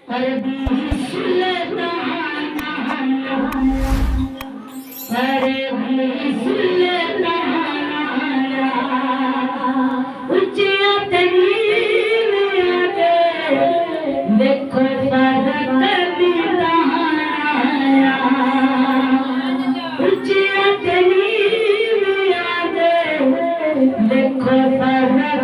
अरे सुलताना अरे सुलताना ऊंचिया तनीर आगे देखो फरक दिलाया ऊंचिया तनीर आगे देखो फरक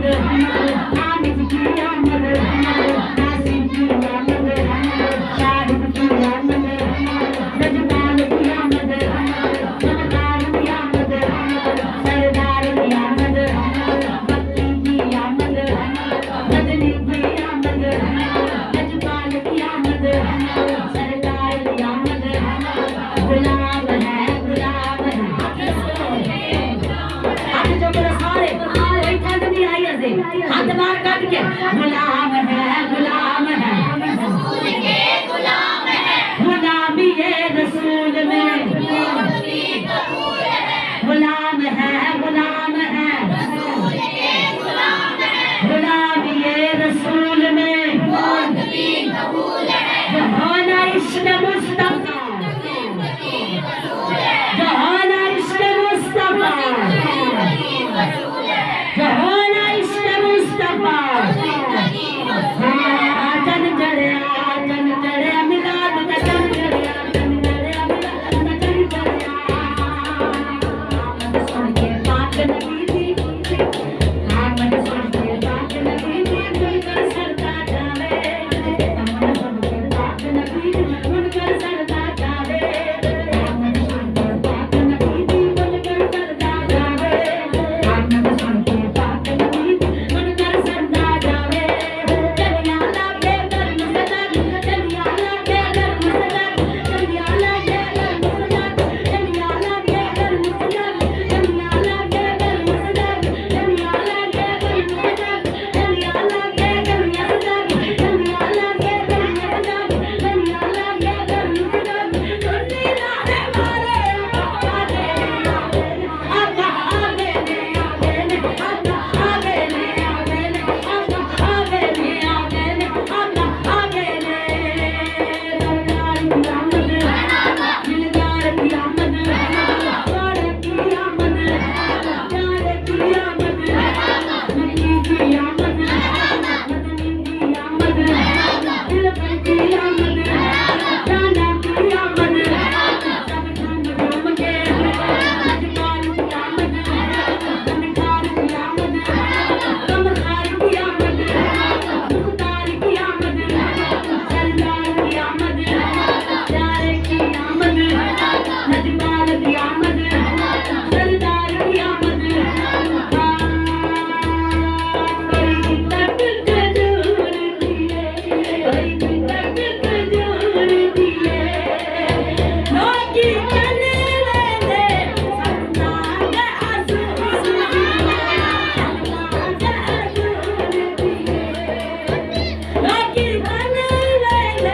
हामिद की आमद, नासिर की आमद, शाहिद की आमद, रजवान की आमद, सरदार की आमद, सरदार की आमद, बक्की की आमद, मदनी की आमद, रजवान की आमद, सरदार की आमद, गुलाम है गुलाम है। हाथ जो मेरे सारे कोई ठंड नहीं आई ऐसे हाथ बाहर काट के गुलाम है गुलाम है रसूल के गुलाम है गुलामी ये रसूल में गुलाम है रसूल के गुलाम है गुलामी ये रसूल में कबूल है जहाना इश्क मुस्तफा जहाना इश्क मुस्तफा जहाना इश्क मुस्तफा जन जड़े मिलाद का जन जड़े मिलाद का जन जड़े आमद सुन के बात नबी दी आमद सुन के बात नबी दी सुनकर सरदा जावे आमद सुन के बात नबी दी सुनकर सरदा जावे आमद सुन के बात नबी दी सुनकर सरदा जावे आमद सुन के बात नबी दी सुनकर सरदा जावे चलिया लागे कर मुसदर चलिया लागे कर मुसदर चलिया लागे कर मुसदर चलिया लागे कर मुसदर चलिया लागे कर मुसदर चलिया लागे कर मुसदर चलिया लागे कर मुसदर चलिया लागे कर मुसदर चलिया लागे कर मुसदर सुन्नी लागे मारे आगे आगा आगे ने आगे ने आगा आगे ने आगे ने आगा आगे ने आगे ने आगा आगे ने दिलदार की आमद दिलदार की आमद प्यारे की आमद नबी की आमद मदनी की आमद दिलबर की आमद जाना की आमद सब झूम झूम के रजवान की आमद कमखार की आमद कमखार की आमद मुख्तार की आमद सरदार की आमद प्यारे की आमद रजवान की आमद सरदार की आमद कोई तक कजूर दिए कोई तक कजूर दिए लोकी चले ले सरदार असूल लोकी चले ले